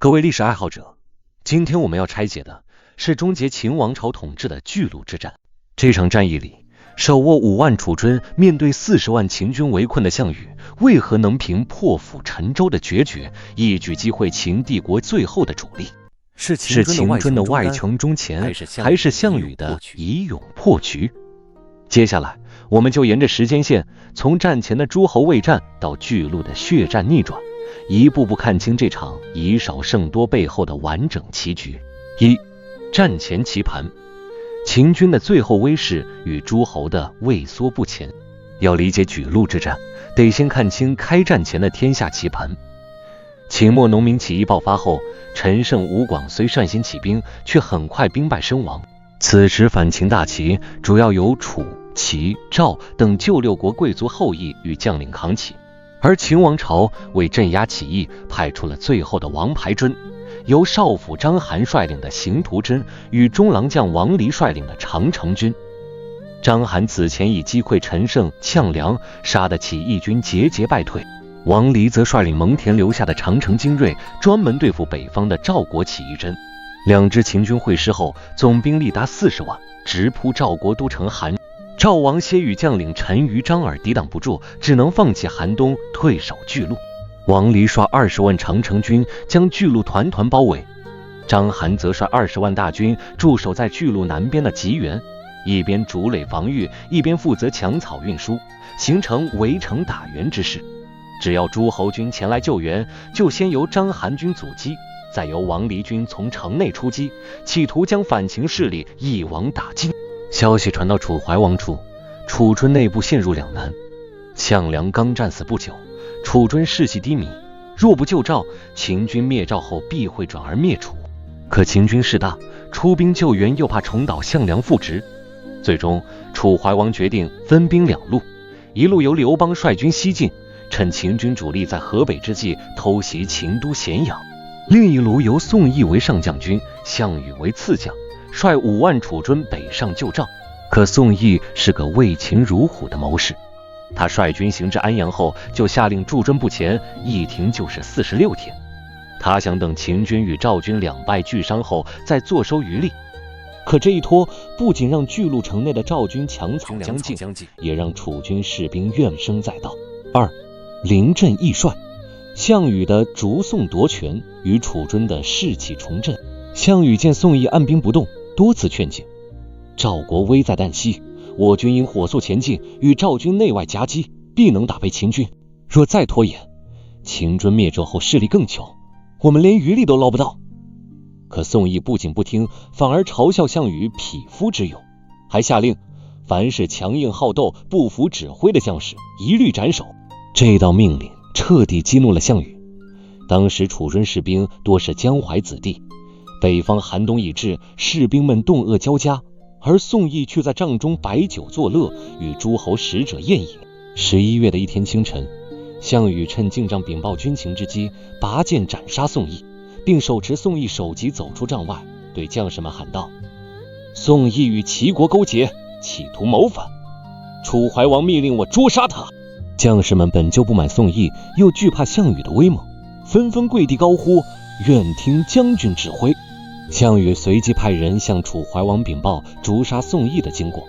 各位历史爱好者，今天我们要拆解的是终结秦王朝统治的巨鹿之战。这场战役里，手握5万楚军面对40万秦军围困的项羽，为何能凭破釜沉舟的决绝，一举击溃秦帝国最后的主力？是秦军的外强中乾，还是项羽的以勇破局？接下来，我们就沿着时间线，从战前的诸侯未战到巨鹿的血战逆转，一步步看清这场以少胜多背后的完整棋局。1. 战前棋盘，秦军的最后威势与诸侯的畏缩不前。要理解巨鹿之战，得先看清开战前的天下棋盘。秦末农民起义爆发后，陈胜、吴广虽率先起兵，却很快兵败身亡。此时反秦大旗主要由楚、齐、赵等旧6国贵族后裔与将领扛起，而秦王朝为镇压起义，派出了最后的王牌军，由少府章邯率领的刑徒军与中郎将王离率领的长城军。章邯此前已击溃陈胜、项梁，杀得起义军节节败退。王离则率领蒙恬留下的长城精锐，专门对付北方的赵国起义军。2支秦军会师后，总兵力达40万，直扑赵国都城韩。赵王歇与将领陈余、张耳抵挡不住，只能放弃韩东，退守巨鹿。王离率20万长城军将巨鹿团团包围，章邯则率20万大军驻守在巨鹿南边的棘原，一边筑垒防御，一边负责抢草运输，形成围城打援之势。只要诸侯军前来救援，就先由章邯军阻击，再由王离军从城内出击，企图将反秦势力一网打尽。消息传到楚怀王处，楚军内部陷入两难。项梁刚战死不久，楚军士气低迷，若不救赵，秦军灭赵后必会转而灭楚。可秦军势大，出兵救援又怕重蹈项梁覆辙。最终，楚怀王决定分兵2路，一路由刘邦率军西进，趁秦军主力在河北之际偷袭秦都咸阳；另一路由宋义为上将军，项羽为次将，率5万楚军北上救赵。可宋义是个畏秦如虎的谋士，他率军行至安阳后，就下令驻军不前，一停就是46天。他想等秦军与赵军两败俱伤后，再坐收渔利。可这一拖，不仅让巨鹿城内的赵军强草将尽，也让楚军士兵怨声载道。2. 临阵易帅，项羽的逐宋夺权与楚军的士气重振。项羽见宋义按兵不动，多次劝解：赵国危在旦夕，我军应火速前进，与赵军内外夹击，必能打败秦军。若再拖延，秦军灭赵后势力更穷，我们连余力都捞不到。可宋义不仅不听，反而嘲笑项羽匹夫之勇，还下令凡是强硬好斗、不服指挥的将士一律斩首。这道命令彻底激怒了项羽。当时楚军士兵多是江淮子弟，北方寒冬已至，士兵们冻饿交加，而宋义却在帐中摆酒作乐，与诸侯使者宴饮。11月的一天清晨，项羽趁进帐禀报军情之机，拔剑斩杀宋义，并手持宋义首级走出帐外，对将士们喊道：宋义与齐国勾结，企图谋反，楚怀王密令我诛杀他。将士们本就不满宋义，又惧怕项羽的威猛，纷纷跪地高呼：愿听将军指挥。项羽随即派人向楚怀王禀报诛杀宋义的经过。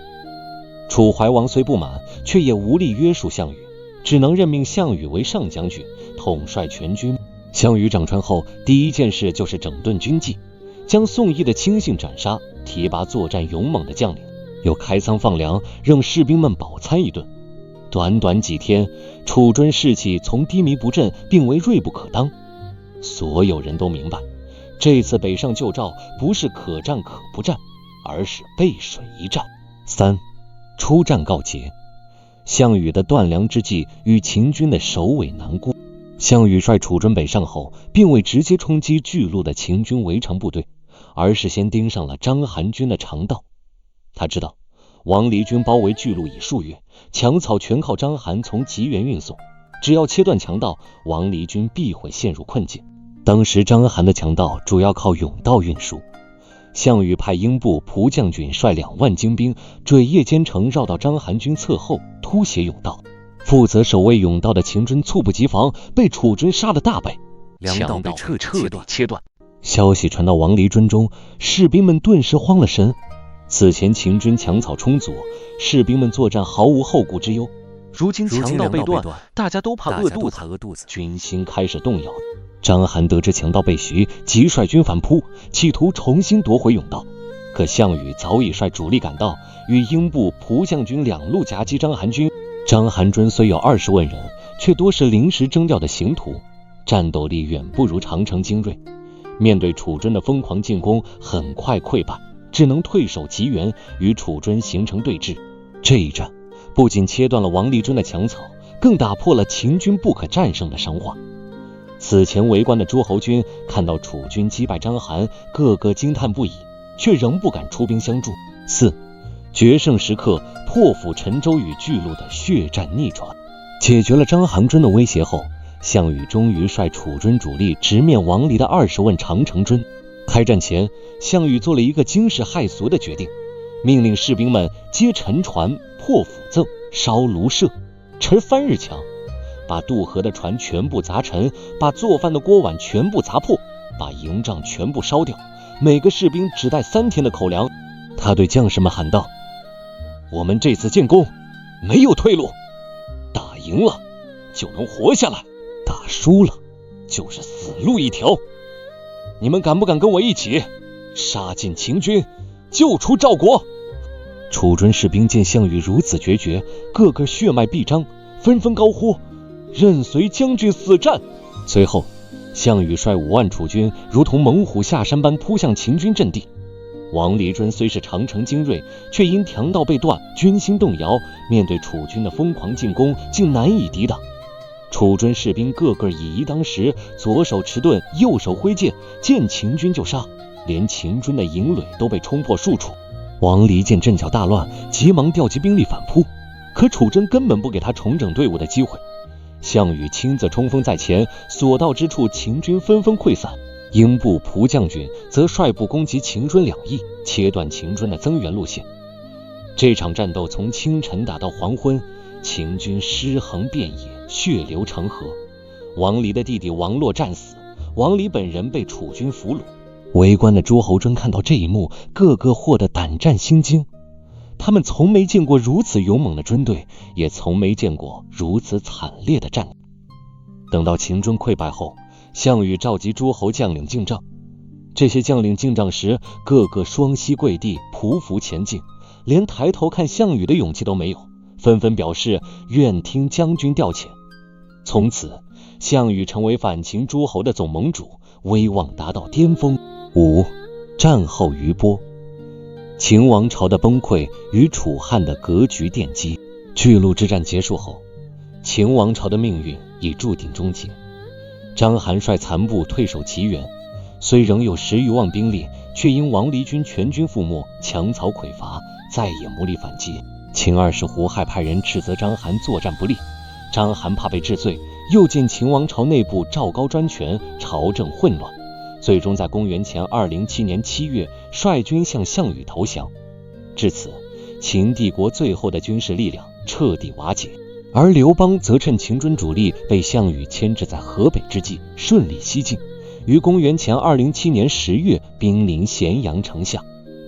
楚怀王虽不满，却也无力约束项羽，只能任命项羽为上将军，统帅全军。项羽掌权后，第一件事就是整顿军纪，将宋义的亲信斩杀，提拔作战勇猛的将领，又开仓放粮，让士兵们饱餐一顿。短短几天，楚军士气从低迷不振并为锐不可当。所有人都明白，这次北上救赵不是可战可不战，而是背水一战。3. 出战告捷，项羽的断粮之计与秦军的首尾难估。项羽率楚军北上后，并未直接冲击巨鹿的秦军围城部队，而是先盯上了章邯军的肠道。他知道王离军包围巨鹿已数月，抢草全靠章邯从棘原运送，只要切断强盗，王离军必会陷入困境。当时章邯的强盗主要靠甬道运输，项羽派英布蒲将军率2万精兵，转夜兼程绕到章邯军侧后，突袭甬道。负责守卫甬道的秦军猝不及防，被楚军杀得大败。墙被彻底切断。消息传到王离军中，士兵们顿时慌了神。此前秦军墙草充足，士兵们作战毫无后顾之忧。如今强道被断，大家都怕饿肚子，军心开始动摇。章邯得知强道被袭，即率军反扑，企图重新夺回甬道。可项羽早已率主力赶到，与英布、蒲将军两路夹击章邯军。章邯军虽有20万人，却多是临时征调的刑徒，战斗力远不如长城精锐。面对楚军的疯狂进攻，很快溃败，只能退守棘原，与楚军形成对峙。这一战不仅切断了王离军的墙草，更打破了秦军不可战胜的神话。此前围观的诸侯军看到楚军击败章邯，个个惊叹不已，却仍不敢出兵相助。4. 决胜时刻，破釜沉舟与巨鹿的血战逆转。解决了章邯军的威胁后，项羽终于率楚军主力直面王离的20万长城军。开战前，项羽做了一个惊世骇俗的决定，命令士兵们皆沉船、破釜赠、烧庐舍、持番日墙，把渡河的船全部砸沉，把做饭的锅碗全部砸破，把营帐全部烧掉，每个士兵只带3天的口粮。他对将士们喊道：我们这次进攻没有退路，打赢了就能活下来，打输了就是死路一条。你们敢不敢跟我一起杀进秦军，救出赵国？楚军士兵见项羽如此决绝，个个血脉必张，纷纷高呼任随将军死战。随后项羽率5万楚军如同猛虎下山般扑向秦军阵地。王离军虽是长城精锐，却因粮道被断，军心动摇，面对楚军的疯狂进攻，竟难以抵挡。楚军士兵个个以一当十，左手持盾，右手挥剑，见秦军就杀，连秦军的营垒都被冲破数处。王离见阵脚大乱，急忙调集兵力反扑，可楚军根本不给他重整队伍的机会。项羽亲自冲锋在前，所到之处秦军纷纷溃散。英布、蒲将军则率部攻击秦军2翼，切断秦军的增援路线。这场战斗从清晨打到黄昏，秦军尸横遍野，血流成河。王离的弟弟王洛战死，王离本人被楚军俘虏。围观的诸侯军看到这一幕，个个获得胆战心惊。他们从没见过如此勇猛的军队，也从没见过如此惨烈的战斗。等到秦军溃败后，项羽召集诸侯将领进帐，这些将领进帐时，个个双膝跪地，匍匐前进，连抬头看项羽的勇气都没有，纷纷表示愿听将军调遣。从此，项羽成为反秦诸侯的总盟主，威望达到巅峰。5. 战后余波。秦王朝的崩溃与楚汉的格局奠基。巨鹿之战结束后，秦王朝的命运已注定终结。章邯率残部退守棘原，虽仍有10余万兵力，却因王离军全军覆没，墙草匮乏，再也无力反击。秦二世胡亥派人斥责章邯作战不利，章邯怕被治罪，又见秦王朝内部赵高专权，朝政混乱，最终在公元前207年7月率军向项羽投降。至此，秦帝国最后的军事力量彻底瓦解。而刘邦则趁秦军主力被项羽牵制在河北之际，顺利西进，于公元前207年10月兵临咸阳城下。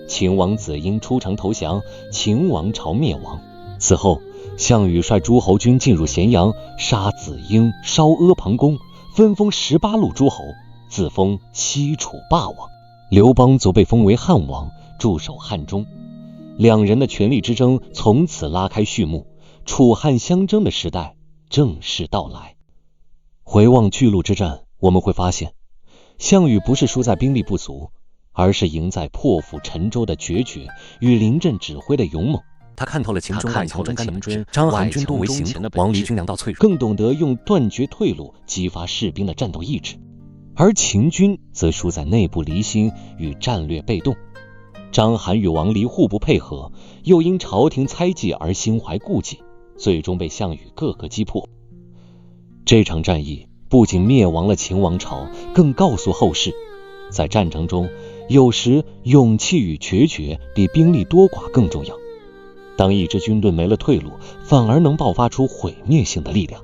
秦王子婴出城投降，秦王朝灭亡。此后，项羽率诸侯军进入咸阳，杀子婴，烧阿房宫，分封18路诸侯，自封西楚霸王。刘邦则被封为汉王，驻守汉中。两人的权力之争从此拉开序幕，楚汉相争的时代正式到来。回望巨鹿之战，我们会发现，项羽不是输在兵力不足，而是赢在破釜沉舟的决绝与临阵指挥的勇猛。他看透了秦中外强中干的本质，章邯军多为行动，王离军粮道脆弱，更懂得用断绝退路激发士兵的战斗意志。而秦军则输在内部离心与战略被动。章邯与王离互不配合，又因朝廷猜忌而心怀顾忌，最终被项羽各个击破。这场战役不仅灭亡了秦王朝，更告诉后世，在战争中，有时勇气与决绝比兵力多寡更重要。当一支军队没了退路，反而能爆发出毁灭性的力量。